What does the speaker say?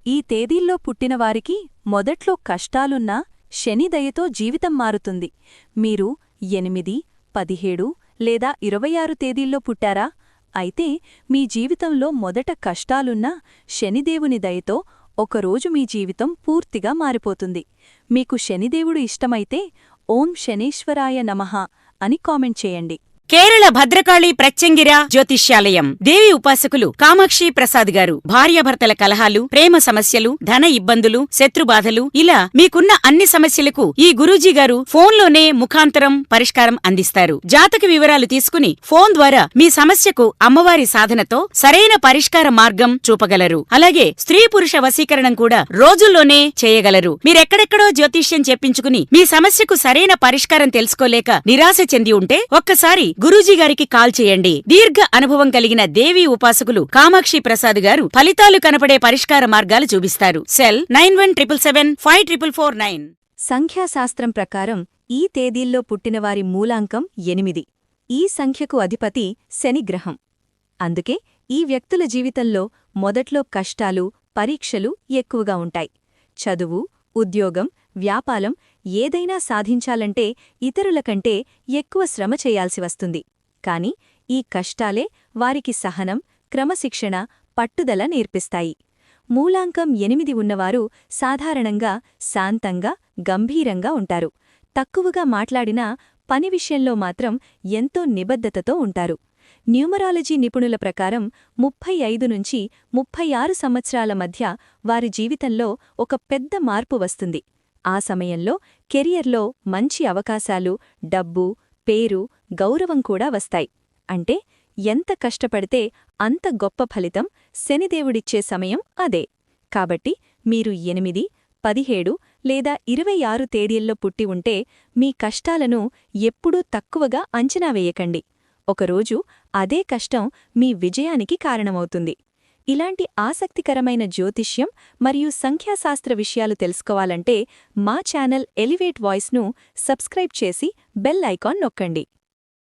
ఈ తేదీల్లో పుట్టినవారికి మొదట్లో కష్టాలున్నా శని దయతో జీవితం మారుతుంది. మీరు 8, 17 లేదా 26 తేదీల్లో పుట్టారా? అయితే మీ జీవితంలో మొదట కష్టాలున్నా శనిదేవుని దయతో ఒకరోజు మీ జీవితం పూర్తిగా మారిపోతుంది. మీకు శనిదేవుడు ఇష్టమైతే ఓం శనేశ్వరాయ నమః అని కామెంట్ చేయండి. కేరళ భద్రకాళి ప్రత్యంగిర జ్యోతిష్యాలయం దేవి ఉపాసకులు కామాక్షి ప్రసాద్ గారు భార్యాభర్తల కలహాలు, ప్రేమ సమస్యలు, ధన ఇబ్బందులు, శత్రుబాధలు ఇలా మీకున్న అన్ని సమస్యలకు ఈ గురూజీ గారు ఫోన్లోనే ముఖాంతరం పరిష్కారం అందిస్తారు. జాతక వివరాలు తీసుకుని ఫోన్ ద్వారా మీ సమస్యకు అమ్మవారి సాధనతో సరైన పరిష్కార మార్గం చూపగలరు. అలాగే స్త్రీ పురుష వశీకరణం కూడా రోజుల్లోనే చేయగలరు. మీరెక్కడెక్కడో జ్యోతిష్యం చెప్పించుకుని మీ సమస్యకు సరైన పరిష్కారం తెలుసుకోలేక నిరాశ చెంది ఉంటే ఒక్కసారి గురూజీ గారికి కాల్ చేయండి. దీర్ఘ అనుభవం కలిగిన దేవీ ఉపాసకులు కామాక్షి ప్రసాద్ గారు ఫలితాలు కనపడే పరిష్కార మార్గాలు చూపిస్తారు. సెల్ 9177554449. సంఖ్యాశాస్త్రం ప్రకారం ఈ తేదీల్లో పుట్టినవారి మూలాంకం 8. ఈ సంఖ్యకు అధిపతి శనిగ్రహం. అందుకే ఈ వ్యక్తుల జీవితంలో మొదట్లో కష్టాలు, పరీక్షలు ఎక్కువగా ఉంటాయి. చదువు, ఉద్యోగం, వ్యాపారం ఏదైనా సాధించాలంటే ఇతరుల కంటే ఎక్కువ శ్రమ చేయాల్సి వస్తుంది. కాని ఈ కష్టాలే వారికి సహనం, క్రమశిక్షణ, పట్టుదల నేర్పిస్తాయి. మూలాంకం 8 ఉన్నవారు సాధారణంగా శాంతంగా, గంభీరంగా ఉంటారు. తక్కువగా మాట్లాడినా పని విషయంలో మాత్రం ఎంతో నిబద్ధతతో ఉంటారు. న్యూమరాలజీ నిపుణుల ప్రకారం 35 నుంచి 36 సంవత్సరాల మధ్య వారి జీవితంలో ఒక పెద్ద మార్పు వస్తుంది. ఆ సమయంలో కెరియర్లో మంచి అవకాశాలు, డబ్బు, పేరు, గౌరవం కూడా వస్తాయి. అంటే ఎంత కష్టపడితే అంత గొప్ప ఫలితం శనిదేవుడిచ్చే సమయం అదే. కాబట్టి మీరు 8, 17 లేదా 26 తేదీల్లో పుట్టి ఉంటే మీ కష్టాలను ఎప్పుడూ తక్కువగా అంచనా వేయకండి. ఒకరోజు అదే కష్టం మీ విజయానికి కారణమవుతుంది. ఇలాంటి ఆసక్తికరమైన జ్యోతిష్యం మరియు సంఖ్యాశాస్త్ర విషయాలు తెలుసుకోవాలంటే మా ఛానల్ ఎలివేట్ వాయిస్ను సబ్స్క్రైబ్ చేసి బెల్ ఐకాన్ నొక్కండి.